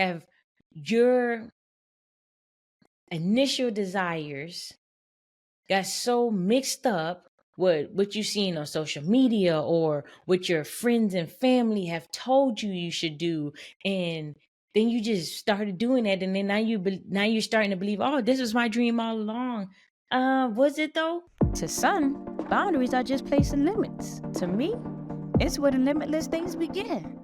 have your initial desires got so mixed up with what you've seen on social media or what your friends and family have told you should do, and then you just started doing that, and then now you're starting to believe, oh, this was my dream all along. Was it though? To some, boundaries are just placing limits. To me, it's where the limitless things begin.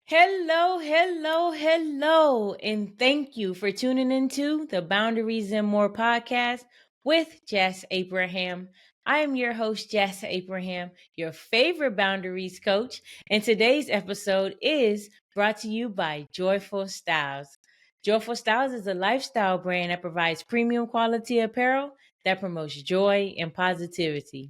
Hello, hello, hello, and thank you for tuning into the Boundaries and More podcast with Jess Abraham. I am your host, Jess Abraham, your favorite boundaries coach, and today's episode is brought to you by Joyful Styles. Joyful Styles is a lifestyle brand that provides premium quality apparel that promotes joy and positivity.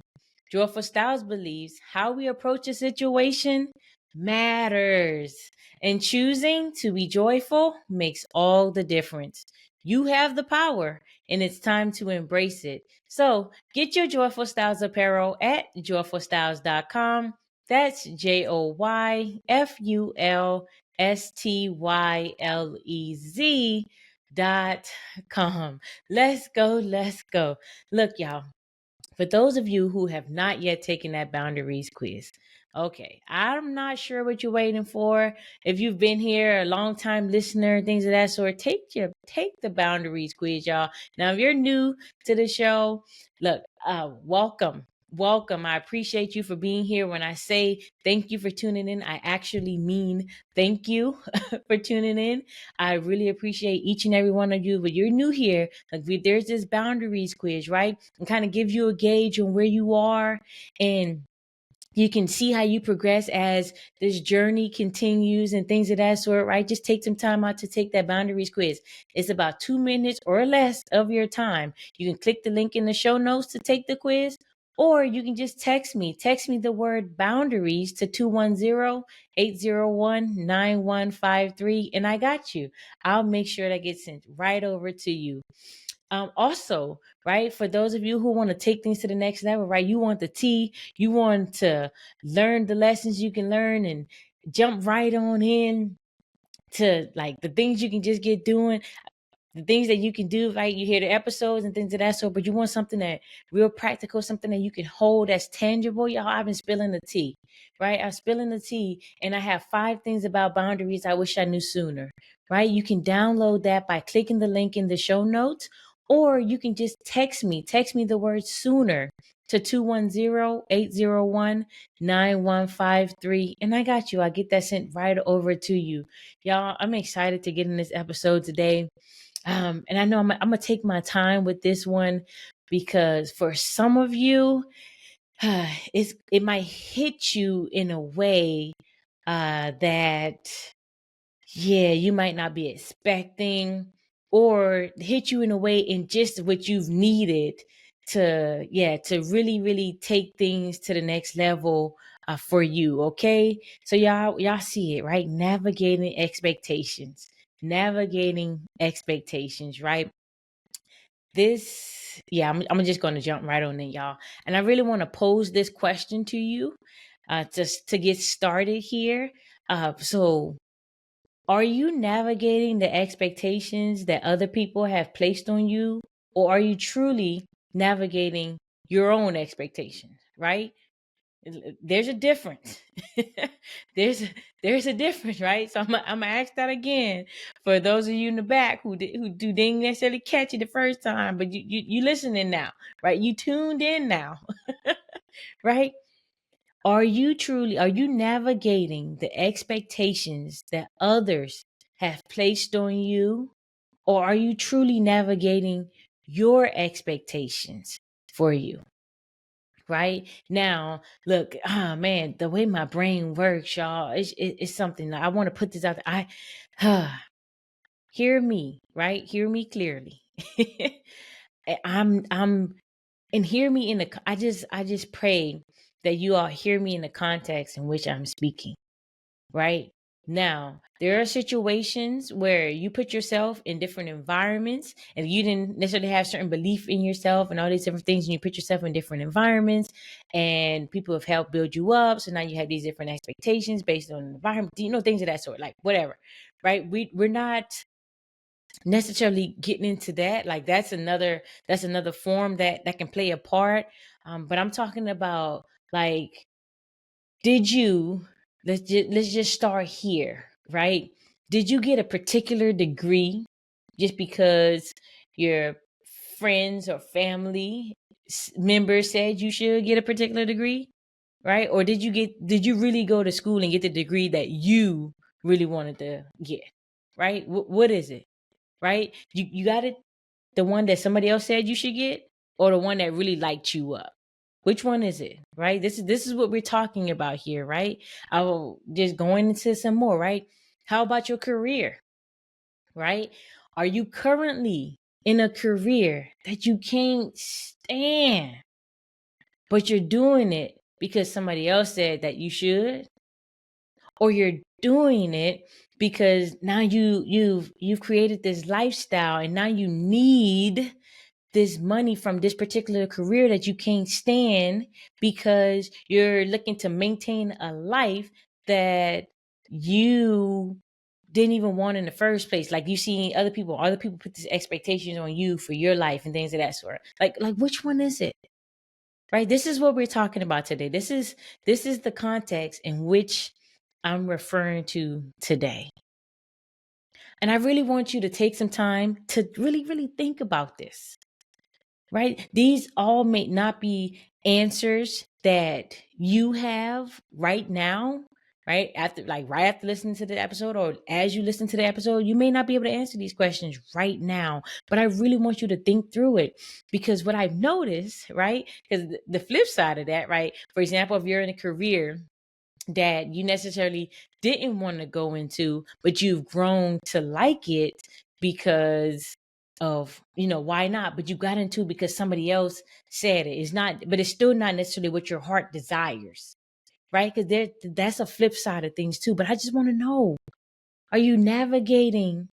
Joyful Styles believes how we approach a situation matters. And choosing to be joyful makes all the difference. You have the power, and it's time to embrace it. So get your Joyful Styles apparel at joyfulstyles.com. That's JoyfulStylez.com. Let's go, let's go. Look, y'all, for those of you who have not yet taken that boundaries quiz, okay, I'm not sure what you're waiting for. If you've been here a long time listener, things of that sort, take the boundaries quiz, y'all. Now, if you're new to the show, look, welcome. Welcome. I appreciate you for being here. When I say thank you for tuning in, I actually mean thank you for tuning in. I really appreciate each and every one of you. But you're new here, there's this boundaries quiz, right? And kind of give you a gauge on where you are, and you can see how you progress as this journey continues and things of that sort, right? Just take some time out to take that boundaries quiz. It's about 2 minutes or less of your time. You can click the link in the show notes to take the quiz, or you can just text me. Text me the word boundaries to 210-801-9153, and I got you. I'll make sure that gets sent right over to you. Also, right, for those of you who want to take things to the next level, right, you want the tea, you want to learn the lessons you can learn and jump right on in to like the things you can just get doing, the things that you can do, right? You hear the episodes and things of that sort, but you want something that real practical, something that you can hold that's tangible. Y'all, I've been spilling the tea, right? I'm spilling the tea, and I have 5 things about boundaries I wish I knew sooner, right? You can download that by clicking the link in the show notes, or you can just text me the word sooner to 210-801-9153, and I got you. I get that sent right over to you. Y'all, I'm excited to get in this episode today. And I know I'm gonna take my time with this one, because for some of you, it might hit you in a way that, yeah, you might not be expecting, or hit you in a way in just what you've needed to really, really take things to the next level for you. Okay. So y'all see it, right? Navigating expectations, right? I'm just going to jump right on in, y'all. And I really want to pose this question to you just to get started here. So are you navigating the expectations that other people have placed on you, or are you truly navigating your own expectations, right? There's a difference. there's there's a difference, right? So I'm gonna ask that again for those of you in the back who didn't necessarily catch it the first time, but you listening now, right? You tuned in now, right? Are you navigating the expectations that others have placed on you, or are you truly navigating your expectations for you? Right now, look, man, the way my brain works, y'all, it's something that I want to put this out there. Hear me, right? Hear me clearly. I'm and hear me in the I just pray that you all hear me in the context in which I'm speaking, right? Now, there are situations where you put yourself in different environments and you didn't necessarily have certain belief in yourself and all these different things, and you put yourself in different environments and people have helped build you up. So now you have these different expectations based on the environment, things of that sort, like whatever, right? We're not necessarily getting into that. Like that's another form that can play a part. But I'm talking about like, did you let's just start here, right? Did you get a particular degree just because your friends or family members said you should get a particular degree, right? Or did you really go to school and get the degree that you really wanted to get, right? What is it, right? You got it, the one that somebody else said you should get, or the one that really liked you up? Which one is it, right? This is what we're talking about here, right? I will just going into some more, right? How about your career, right? Are you currently in a career that you can't stand, but you're doing it because somebody else said that you should? Or you're doing it because now you've created this lifestyle and now you need this money from this particular career that you can't stand because you're looking to maintain a life that you didn't even want in the first place. Like you see other people put these expectations on you for your life and things of that sort. Like which one is it? Right? This is what we're talking about today. This is the context in which I'm referring to today. And I really want you to take some time to really, really think about this, right? These all may not be answers that you have right now, right? Right after listening to the episode, or as you listen to the episode, you may not be able to answer these questions right now, but I really want you to think through it, because what I've noticed, right? Because the flip side of that, right? For example, if you're in a career that you necessarily didn't want to go into, but you've grown to like it because of, why not? But you got into because somebody else said it. It's not, but it's still not necessarily what your heart desires, right? Because that's a flip side of things too. But I just want to know, are you navigating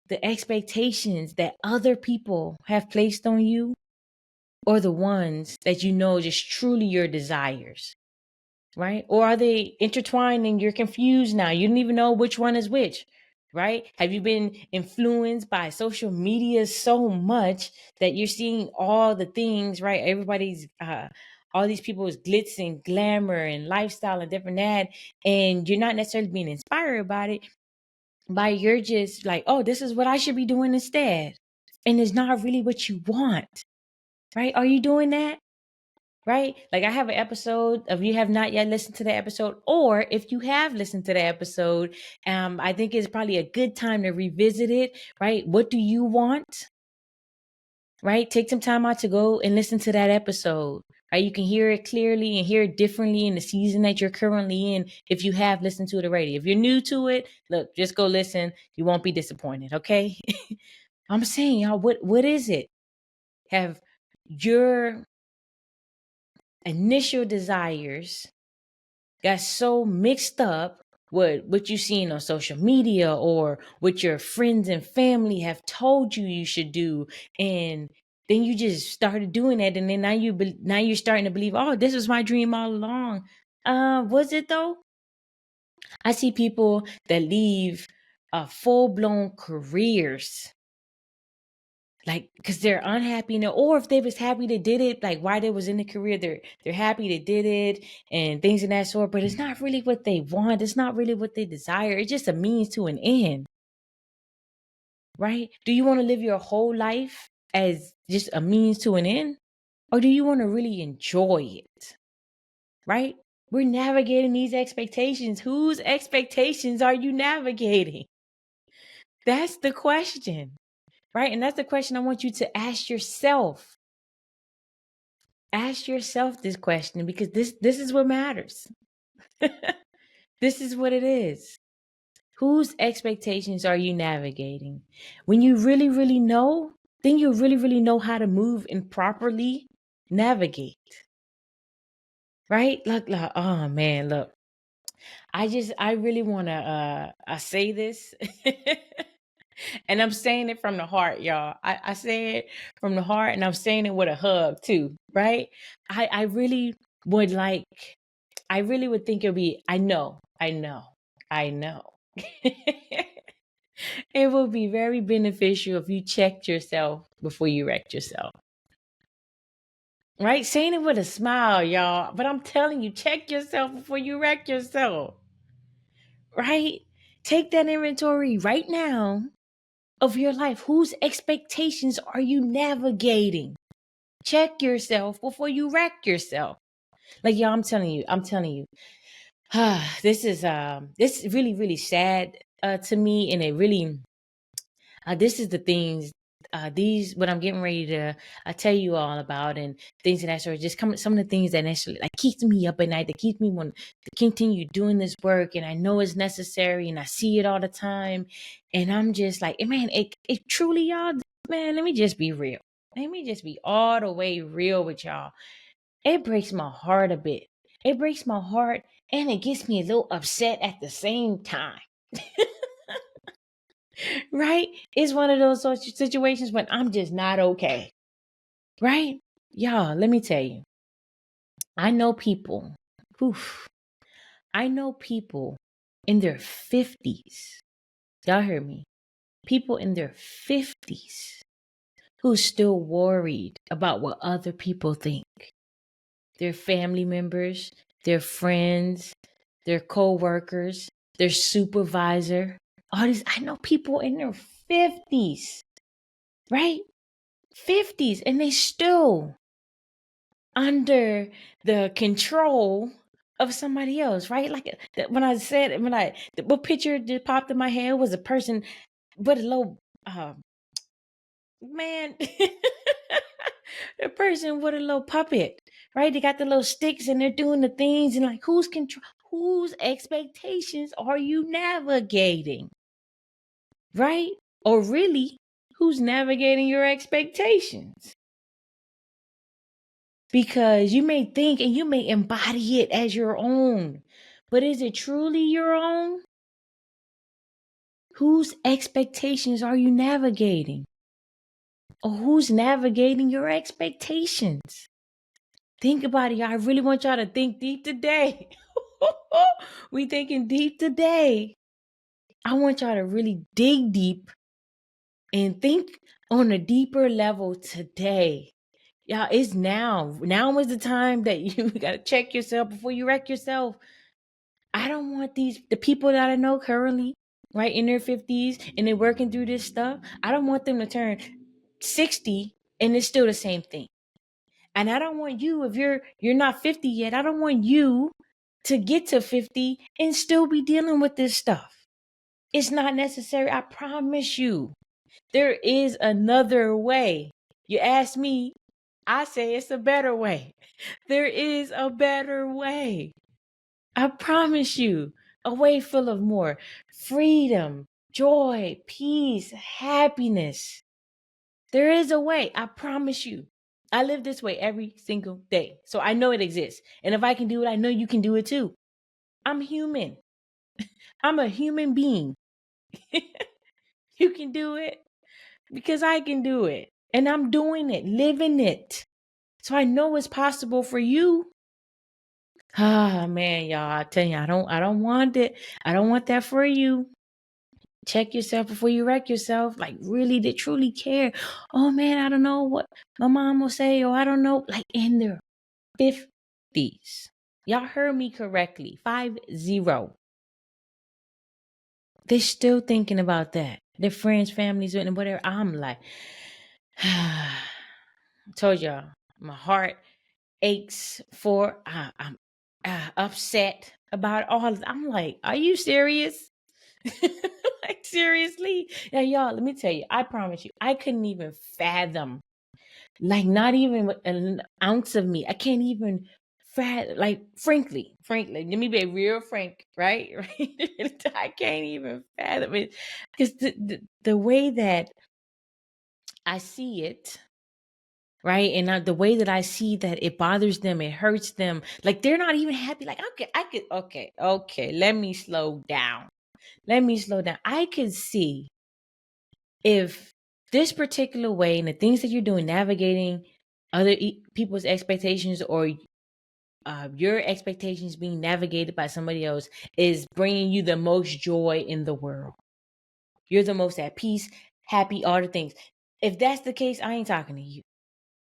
the expectations that other people have placed on you, or the ones that just truly your desires? Right? Or are they intertwined and you're confused now? You don't even know which one is which, right? Have you been influenced by social media so much that you're seeing all the things, right? All these people's glitz and glamour and lifestyle and different that, and you're not necessarily being inspired by it, but you're just like, oh, this is what I should be doing instead. And it's not really what you want, right? Are you doing that? Right? Like I have an episode of, you have not yet listened to the episode, or if you have listened to the episode, I think it's probably a good time to revisit it, right? What do you want? Right? Take some time out to go and listen to that episode. Right? You can hear it clearly and hear it differently in the season that you're currently in if you have listened to it already. If you're new to it, look, just go listen. You won't be disappointed, okay? I'm saying, y'all, what is it? Have your initial desires got so mixed up with what you seen on social media or what your friends and family have told you should do, and then you just started doing that, and then now you're starting to believe, oh, this was my dream all along. Was it though? I see people that leave full-blown careers, like because they're unhappy now, or if they was happy they did it, like while they was in the career, they're happy they did it and things of that sort, but it's not really what they want, it's not really what they desire, it's just a means to an end, right? Do you want to live your whole life as just a means to an end, or do you want to really enjoy it, right? We're navigating these expectations. Whose expectations are you navigating? That's the question, right? And that's the question I want you to ask yourself. Ask yourself this question, because this is what matters. This is what it is. Whose expectations are you navigating? When you really, really know, then you really, really know how to move and properly navigate. Right? Look, oh man, look. I really want to I say this and I'm saying it from the heart, y'all. I say it from the heart and I'm saying it with a hug too, right? I really would like, I really would think it'd be, I know. It would be very beneficial if you checked yourself before you wrecked yourself. Right? Saying it with a smile, y'all. But I'm telling you, check yourself before you wreck yourself. Right? Take that inventory right now of your life. Whose expectations are you navigating? Check yourself before you wreck yourself. Like, y'all, I'm telling you, this is really, really sad to me, and it really this is the things these what I'm getting ready to tell you all about, and things of that sort. Just come some of the things that actually like keeps me up at night, that keeps me want to continue doing this work, and I know it's necessary, and I see it all the time, and I'm just like, man, it truly, y'all, man. Let me just be real. Let me just be all the way real with y'all. It breaks my heart a bit. It breaks my heart, and it gets me a little upset at the same time. Right? It's one of those sorts of situations when I'm just not okay. Right? Y'all, let me tell you. I know people. Oof, I know people in their 50s. Y'all hear me? People in their 50s who's still worried about what other people think. Their family members, their friends, their co-workers, their supervisor. All these, I know people in their 50s, right? 50s, and they still under the control of somebody else, right? Like when I said, what picture just popped in my head was a person with a little, man, a person with a little puppet, right? They got the little sticks and they're doing the things, and like, whose expectations are you navigating, right? Or really, who's navigating your expectations? Because you may think and you may embody it as your own, but is it truly your own? Whose expectations are you navigating? Or who's navigating your expectations? Think about it, y'all. I really want y'all to think deep today. We thinking deep today. I want y'all to really dig deep and think on a deeper level today. Y'all, it's now. Now is the time that you gotta check yourself before you wreck yourself. I don't want the people that I know currently, right, in their 50s and they're working through this stuff. I don't want them to turn 60 and it's still the same thing. And I don't want you, if you're not 50 yet, I don't want you to get to 50 and still be dealing with this stuff. It's not necessary. I promise you. There is another way. You ask me, I say it's a better way. There is a better way. I promise you, a way full of more freedom, joy, peace, happiness. There is a way. I promise you. I live this way every single day. So I know it exists. And if I can do it, I know you can do it too. I'm human. I'm a human being. You can do it because I can do it. And I'm doing it, living it. So I know it's possible for you. Ah, man, y'all, I tell you, I don't want it. I don't want that for you. Check yourself before you wreck yourself. Like, really, they truly care. Oh man, I don't know what my mom will say, or I don't know. Like in their 50s. Y'all heard me correctly. 50. They're still thinking about that. Their friends, families, and whatever. I'm like, told y'all, my heart aches for. I'm upset about all. I'm like, are you serious? Like, seriously? Now, y'all, let me tell you, I promise you, I couldn't even fathom, like, not even an ounce of me. I can't even fathom, like, frankly, let me be real frank, right? Right? I can't even fathom it because the way that I see it, right? And the way that I see that it bothers them, it hurts them. Like they're not even happy. Like, okay, let me slow down. Let me slow down. I could see if this particular way and the things that you're doing, navigating other people's expectations, or your expectations being navigated by somebody else, is bringing you the most joy in the world. You're the most at peace, happy, all the things. If that's the case, I ain't talking to you,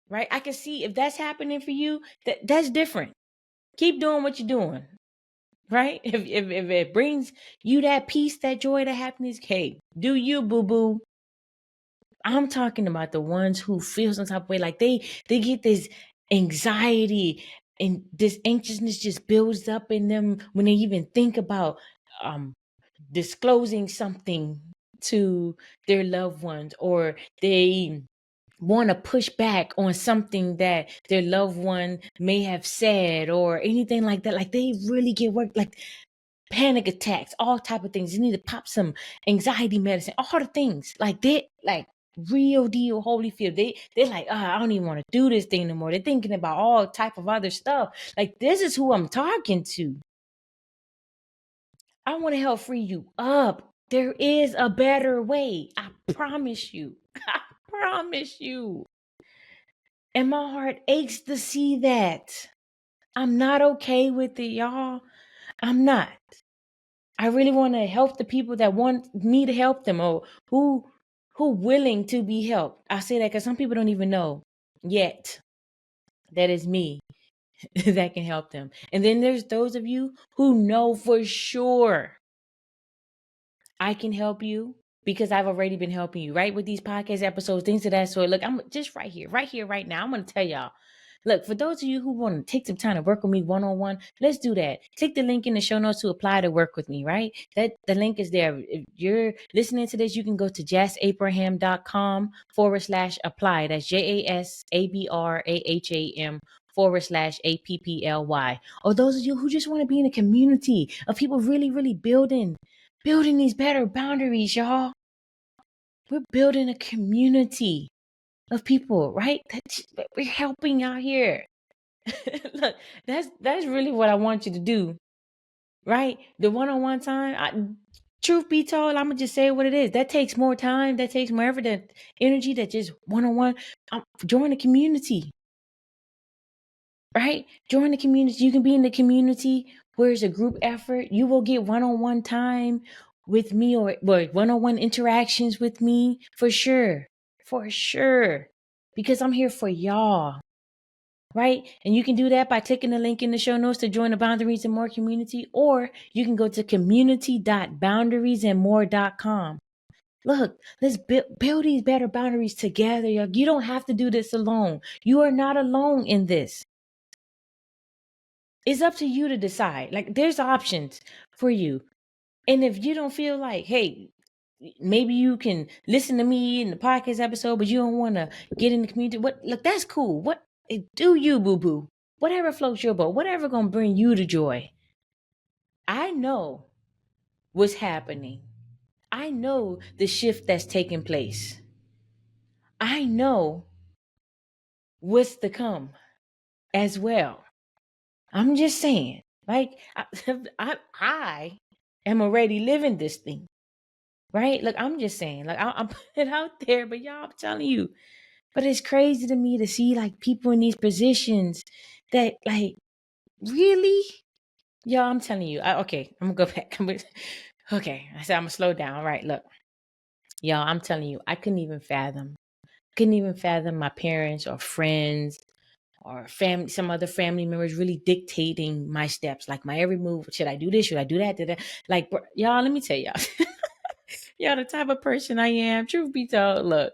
right? I can see if that's happening for you, that's different. Keep doing what you're doing, right? If it brings you that peace, that joy, that happiness, hey, do you, boo boo. I'm talking about the ones who feel some type of way, like they get this anxiety and this anxiousness just builds up in them when they even think about um disclosing something to their loved ones, or they want to push back on something that their loved one may have said or anything like that. Like they really get worked, like panic attacks, all type of things. You need to pop some anxiety medicine, all the things. Like they like real deal Holyfield. They're like, I don't even want to do this thing anymore. They're thinking about all type of other stuff. Like this is who I'm talking to. I want to help free you up. There is a better way. I promise you. I promise you. And my heart aches to see that. I'm not okay with it, y'all. I'm not. I really want to help the people that want me to help them, or who willing to be helped. I say that because some people don't even know yet that it's me that can help them. And then there's those of you who know for sure I can help you because I've already been helping you, right? With these podcast episodes, things of that sort. Look, I'm just right here, right now. I'm going to tell y'all. Look, for those of you who want to take some time to work with me one-on-one, let's do that. Click the link in the show notes to apply to work with me, right? That the link is there. If you're listening to this, you can go to jasabraham.com/apply. That's JASABRAHAM/APPLY. Or those of you who just want to be in a community of people really, really building these better boundaries, y'all. We're building a community of people, right? That we're helping out here. Look, that's really what I want you to do, right? The one-on-one time. Truth be told, I'm gonna just say what it is. That takes more time. That takes more effort, that energy. That just one-on-one. Join the community, right? Join the community. You can be in the community where it's a group effort. You will get one-on-one time with me, or one-on-one interactions with me for sure, because I'm here for y'all. Right? And you can do that by clicking the link in the show notes to join the Boundaries and More community, or you can go to community.boundariesandmore.com. Look, let's build these better boundaries together. You don't have to do this alone. You are not alone in this. It's up to you to decide. Like there's options for you. And if you don't feel like, hey, maybe you can listen to me in the podcast episode, but you don't want to get in the community. Look, that's cool. Do you, boo boo? Whatever floats your boat, whatever gonna bring you the joy. I know what's happening. I know the shift that's taking place. I know what's to come as well. I'm just saying, like I am already living this thing, right? Look, I'm just saying, like I'm putting it out there, but y'all, I'm telling you. But it's crazy to me to see like people in these positions that like really, y'all. I'm telling you. Okay, I'm gonna go back. Okay, I said I'm gonna slow down. All right, look, y'all. I'm telling you, I couldn't even fathom my parents or friends or some other family members really dictating my steps, like my every move. Should I do this? Should I do that? Like, y'all, let me tell y'all. Y'all, the type of person I am, truth be told, look,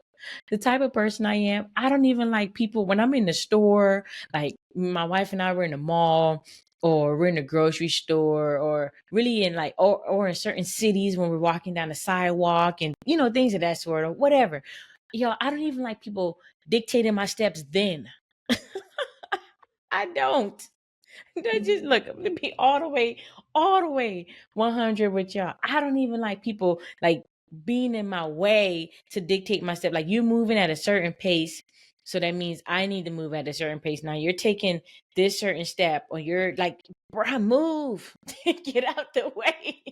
the type of person I am, I don't even like people when I'm in the store, like my wife and I were in the mall, or we're in the grocery store, or really in like, or in certain cities when we're walking down the sidewalk and, things of that sort, or whatever. I don't even like people dictating my steps then. I don't. Just look, let me be all the way 100 with y'all. I don't even like people like being in my way to dictate my step. Like you're moving at a certain pace So that means I need to move at a certain pace. Now you're taking this certain step, or you're like, bruh, move. Get out the way.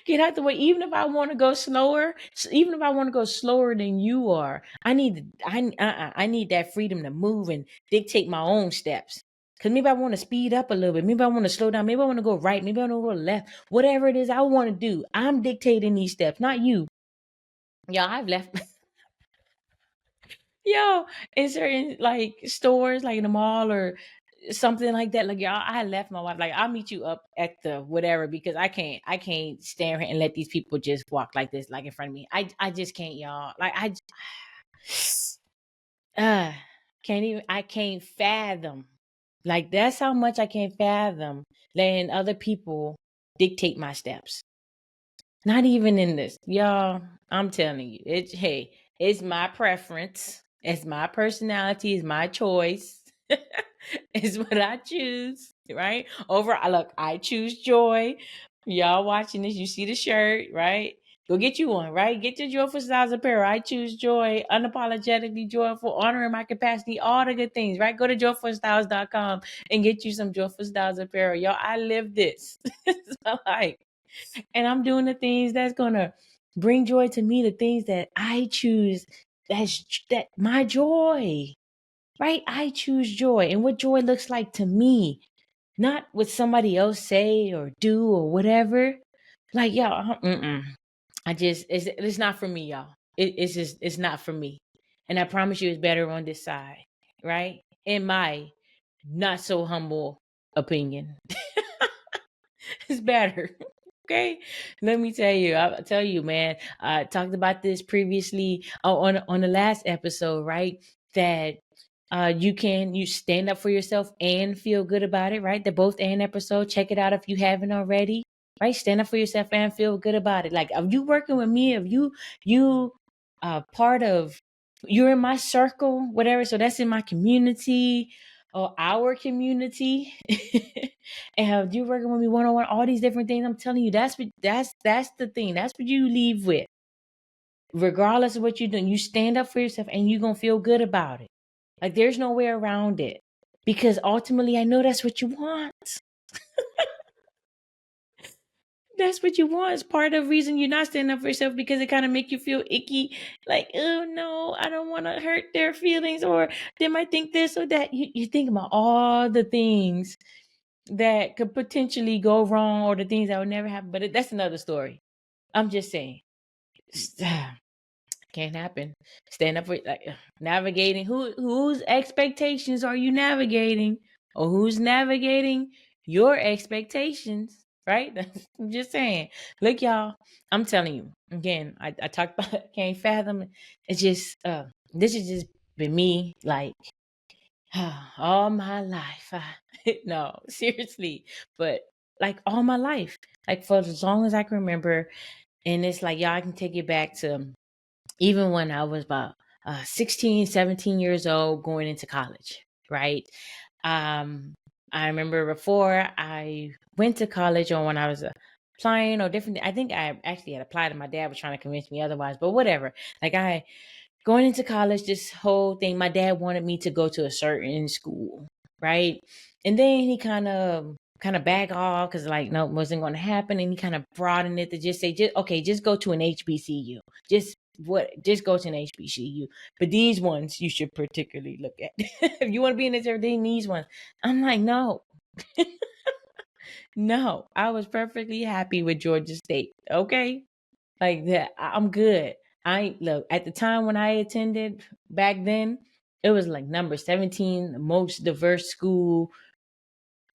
Get out the way. Even if I want to go slower, even if I want to go slower than you are, I need that freedom to move and dictate my own steps. Cause maybe I want to speed up a little bit. Maybe I want to slow down. Maybe I want to go right. Maybe I want to go left. Whatever it is I want to do, I'm dictating these steps, not you. Y'all, I've left. Yo, in certain like stores, like in the mall or something like that. Like y'all, I left my wife. Like, I'll meet you up at the whatever, because I can't stand here and let these people just walk like this, like in front of me. I just can't, y'all. Like uh I can't fathom. Like, that's how much I can't fathom letting other people dictate my steps. Not even in this. Y'all, I'm telling you. Hey, it's my preference. It's my personality. It's my choice. It's what I choose, right? Look, I choose joy. Y'all watching this, you see the shirt, right? Go get you one, right? Get your Joyful Styles apparel. I choose joy, unapologetically joyful, honoring my capacity, all the good things, right? Go to joyfulstyles.com and get you some Joyful Styles apparel. Y'all, I live this. It's my life. And I'm doing the things that's gonna bring joy to me, the things that I choose. That my joy, right? I choose joy and what joy looks like to me, not what somebody else say or do or whatever. Like, y'all, it's not for me, y'all. It's not for me. And I promise you, it's better on this side, right? In my not so humble opinion, it's better. Okay, let me tell you. I'll tell you, man. I talked about this previously on the last episode, right? That you stand up for yourself and feel good about it, right? The both and episode. Check it out if you haven't already. Right, stand up for yourself and feel good about it. Like, if you working with me, if you part of, you're in my circle, whatever. So that's in my community or our community. And you working with me one on one, all these different things. I'm telling you, that's the thing. That's what you leave with. Regardless of what you're doing, you stand up for yourself and you're gonna feel good about it. Like, there's no way around it. Because ultimately, I know that's what you want. That's what you want. It's part of the reason you're not standing up for yourself, because it kind of make you feel icky. Like, oh no, I don't want to hurt their feelings, or they might think this or that. You think about all the things that could potentially go wrong, or the things that would never happen. But that's another story. I'm just saying. Can't happen. Stand up for, like, navigating. Whose expectations are you navigating, or who's navigating your expectations? Right? I'm just saying. Look, y'all. I'm telling you again. I talked about can't fathom. It's just this has just been me, like, all my life. No, seriously, but like all my life, like for as long as I can remember. And it's like, y'all, I can take it back to even when I was about 16, 17 years old, going into college, right? I remember before I went to college, or when I was applying or different, I think I actually had applied and my dad was trying to convince me otherwise, but whatever. Like, going into college, this whole thing, my dad wanted me to go to a certain school, right? And then he kind of back off, because, like, no, it wasn't going to happen. And he kind of broadened it to just say, just go to an HBCU. Just go to an HBCU. But these ones you should particularly look at. If you want to be in this everything, these ones. I'm like, no. No, I was perfectly happy with Georgia State. Okay. Like that, I'm good. I look, at the time when I attended back then, it was like number 17, the most diverse school,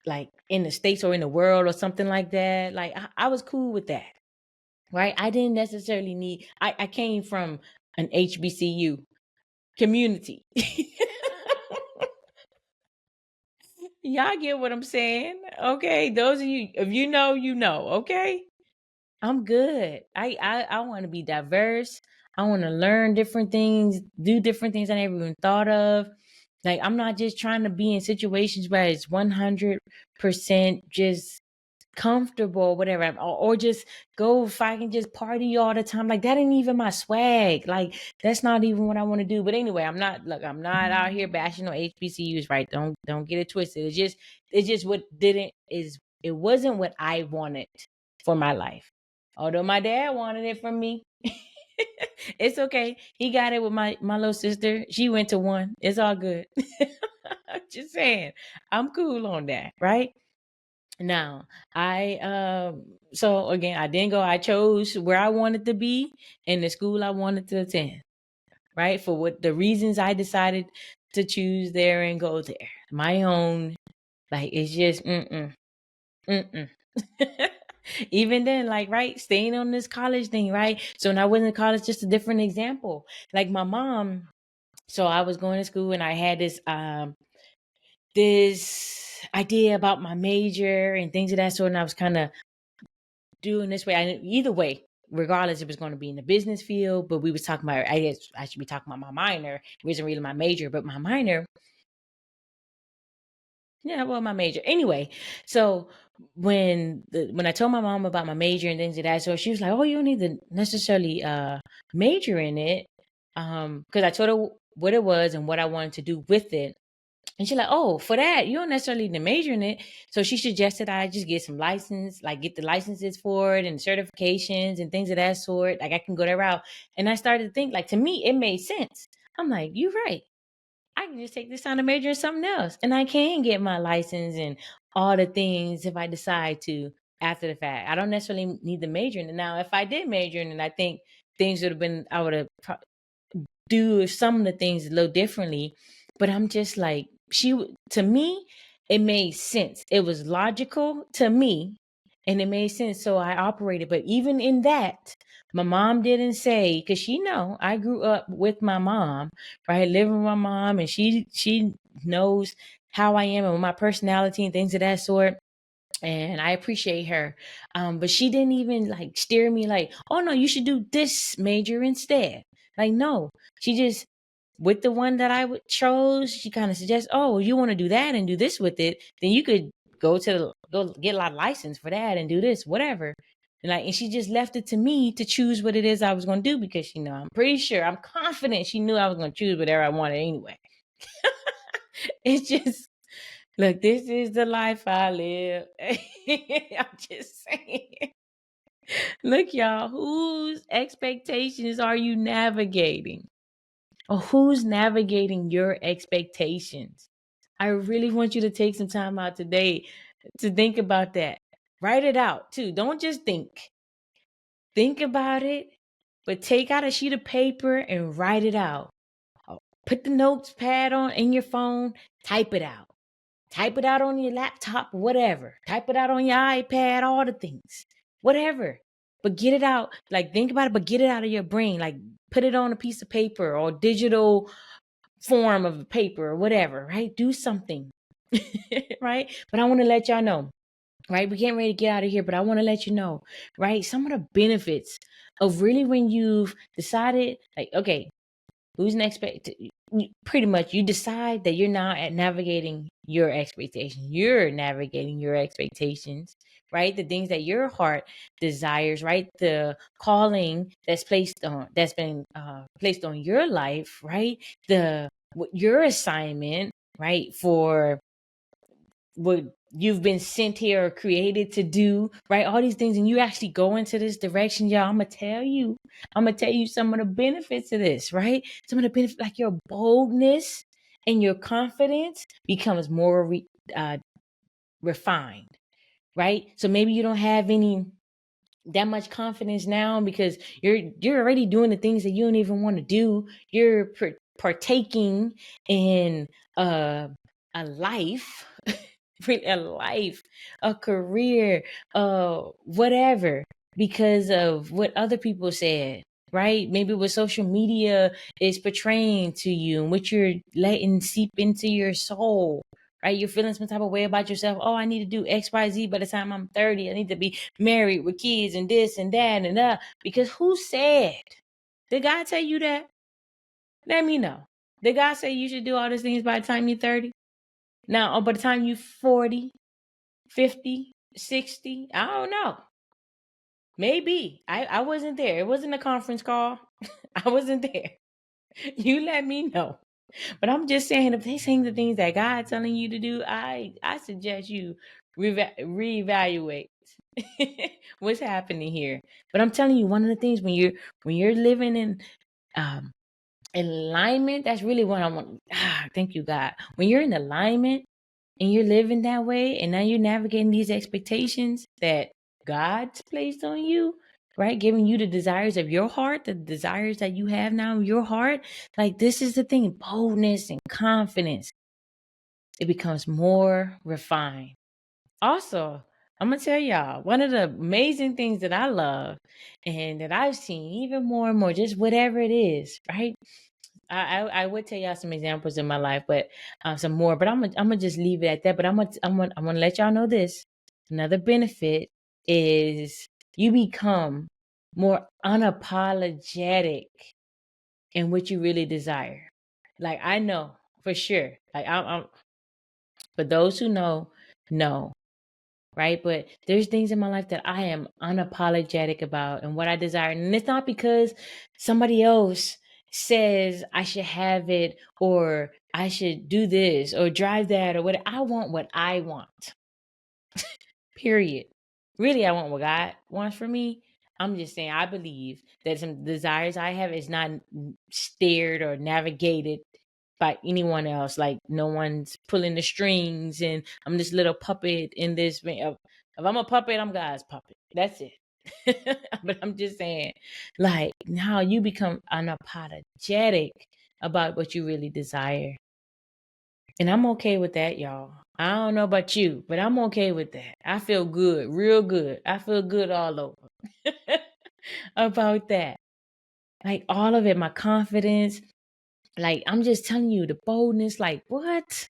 like in the states or in the world or something like that. Like, I was cool with that. Right. I didn't necessarily need, I came from an HBCU community. Y'all get what I'm saying? Okay. Those of you, if you know, you know. Okay. I'm good. I want to be diverse. I want to learn different things, do different things I never even thought of. Like, I'm not just trying to be in situations where it's 100% just comfortable, whatever, or just go if I can just party all the time. Like that ain't even my swag. Like that's not even what I want to do. But anyway, I'm not out here bashing on HBCUs, right? Don't get it twisted. It's just what didn't is it wasn't what I wanted for my life. Although my dad wanted it from me. It's okay. He got it with my little sister. She went to one. It's all good. Just saying. I'm cool on that, right? Now, so again, I didn't go. I chose where I wanted to be and the school I wanted to attend, right? For what the reasons I decided to choose there and go there. My own, like it's just mm-mm. Even then, like, right, staying on this college thing, right? So when I was in college, just a different example. Like my mom, so I was going to school and I had this idea about my major and things of that sort, and I was kind of doing this way. Either way, regardless, it was going to be in the business field. But we was talking about. I guess I should be talking about my minor. It wasn't really my major, but my minor. Yeah, well, my major. Anyway, so when I told my mom about my major and things of that, so she was like, "Oh, you don't need to necessarily major in it," because I told her what it was and what I wanted to do with it. And she's like, "Oh, for that, you don't necessarily need to major in it." So she suggested I just get some license, like get the licenses for it and certifications and things of that sort. Like I can go that route. And I started to think, like to me, it made sense. I'm like, "You're right. I can just take this time to major in something else, and I can get my license and all the things if I decide to after the fact. I don't necessarily need to major in it now. If I did major in it, I think things would have been. I would have do some of the things a little differently, but I'm just like to me it made sense. It was logical to me and it made sense, so I operated. But even in that, my mom didn't say, because she know I grew up with my mom, right, living with my mom, and she knows how I am and my personality and things of that sort, and I appreciate her. But she didn't even like steer me like, oh no, you should do this major instead. Like, no, she just with the one that I chose, she kind of suggests, oh, you want to do that and do this with it, then you could go get a lot of license for that and do this, whatever. And she just left it to me to choose what it is I was going to do because I'm pretty sure, I'm confident she knew I was going to choose whatever I wanted anyway. It's just look, this is the life I live. I'm just saying. Look, y'all, whose expectations are you navigating? Or who's navigating your expectations? I really want you to take some time out today to think about that. Write it out too. Don't just think. Think about it, but take out a sheet of paper and write it out. Put the notes pad on in your phone, type it out. Type it out on your laptop, whatever. Type it out on your iPad, all the things, whatever. But get it out. Like, think about it, but get it out of your brain. Like, put it on a piece of paper or digital form of paper or whatever, right? Do something, right? But I want to let y'all know, right? We getting ready to get out of here, but I want to let you know, right? Some of the benefits of really when you've decided, like, okay, who's next? Pretty much, you decide that you're now at navigating your expectations. You're navigating your expectations, right? The things that your heart desires, right? The calling that's been placed on your life, right? Your assignment, right? For what you've been sent here or created to do, right? All these things, and you actually go into this direction, y'all. I'm gonna tell you some of the benefits of this, right? Some of the benefits, like your boldness and your confidence becomes more refined, right? So maybe you don't have any that much confidence now because you're already doing the things that you don't even want to do. You're partaking in a life, a life, a career, whatever, because of what other people said, right? Maybe what social media is portraying to you and what you're letting seep into your soul, right? You're feeling some type of way about yourself. Oh, I need to do X, Y, Z by the time I'm 30. I need to be married with kids and this and that and that. Because who said? Did God tell you that? Let me know. Did God say you should do all these things by the time you're 30? Now, or by the time you're 40, 50? 60. I don't know. Maybe. I wasn't there. It wasn't a conference call. I wasn't there. You let me know. But I'm just saying, if they saying the things that God's telling you to do, I suggest you reevaluate what's happening here. But I'm telling you, one of the things when you're living in um alignment, that's really what I want. Thank you, God. When you're in alignment and you're living that way, and now you're navigating these expectations that God's placed on you, right? Giving you the desires of your heart, the desires that you have now in your heart. Like, this is the thing, boldness and confidence. It becomes more refined. Also, I'm gonna tell y'all, one of the amazing things that I love and that I've seen even more and more, just whatever it is, right? I would tell y'all some examples in my life, but some more. But I'm gonna just leave it at that. But I'm gonna let y'all know this. Another benefit is you become more unapologetic in what you really desire. Like, I know for sure. Like, I'm for those who know, right? But there's things in my life that I am unapologetic about and what I desire. And it's not because somebody else says I should have it or I should do this or drive that or what. I want what I want. Period. Really, I want what God wants for me. I'm just saying, I believe that some desires I have is not steered or navigated by anyone else. Like, no one's pulling the strings, and I'm this little puppet in this. If I'm a puppet, I'm God's puppet. That's it. But I'm just saying, like, now you become unapologetic about what you really desire. And I'm okay with that, y'all. I don't know about you, but I'm okay with that. I feel good, real good. I feel good all over about that. Like, all of it, my confidence. Like, I'm just telling you, the boldness, like, what?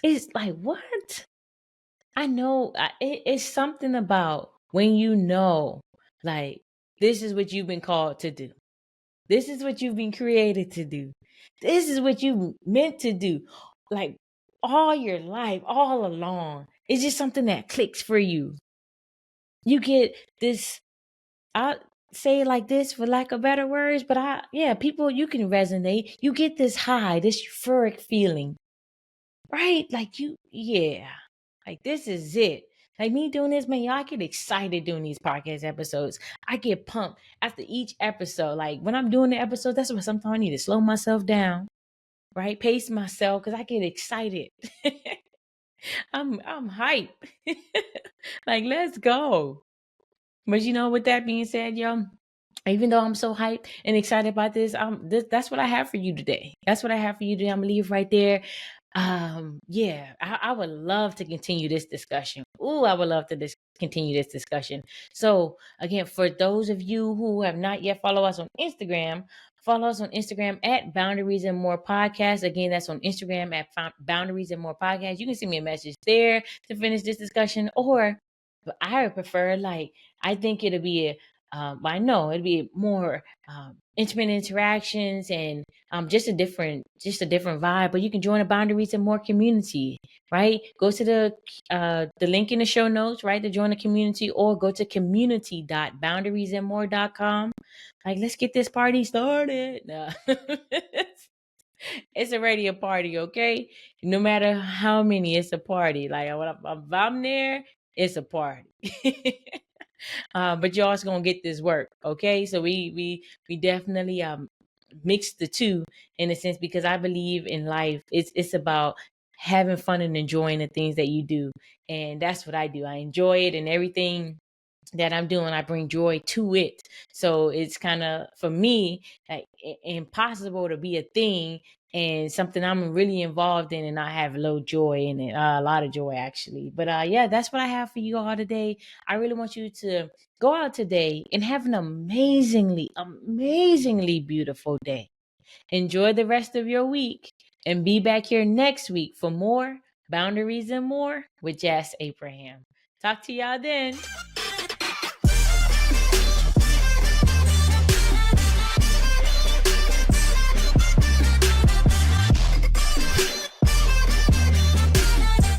It's like, what? I know it's something about when you know, like, this is what you've been called to do. This is what you've been created to do. This is what you meant to do. Like, all your life, all along. It's just something that clicks for you. You get this, I say it like this for lack of better words, but people, you can resonate. You get this high, this euphoric feeling, right? Like, like, this is it. Like, me doing this, man, y'all, I get excited doing these podcast episodes. I get pumped after each episode. Like, when I'm doing the episode, that's when sometimes I need to slow myself down, right? Pace myself, because I get excited. I'm hype. Like, let's go. But with that being said, yo, even though I'm so hyped and excited about this, that's what I have for you today. That's what I have for you today. I'm gonna leave right there. I would love to continue this discussion. Ooh, I would love to continue this discussion. So again, for those of you who have not yet followed us on Instagram, follow us on Instagram at Boundaries and More Podcast. Again, that's on Instagram at Boundaries and More Podcast. You can send me a message there to finish this discussion, or I would prefer, like, I think it'll be I know it'd be more intimate interactions and just a different vibe. But you can join a Boundaries and More community, right? Go to the link in the show notes, right, to join the community, or go to community.boundariesandmore.com. Like, let's get this party started. No. It's already a party, okay? No matter how many, it's a party. Like, if I'm there, it's a party. But y'all's gonna get this work, okay? So we definitely mix the two in a sense, because I believe in life it's about having fun and enjoying the things that you do, and that's what I do. I enjoy it, and everything that I'm doing, I bring joy to it. So it's kind of, for me, like, impossible to be a thing and something I'm really involved in and not have a little joy in it. A lot of joy, actually. But that's what I have for you all today. I really want you to go out today and have an amazingly, amazingly beautiful day. Enjoy the rest of your week, and be back here next week for more Boundaries and More with Jess Abraham. Talk to y'all then.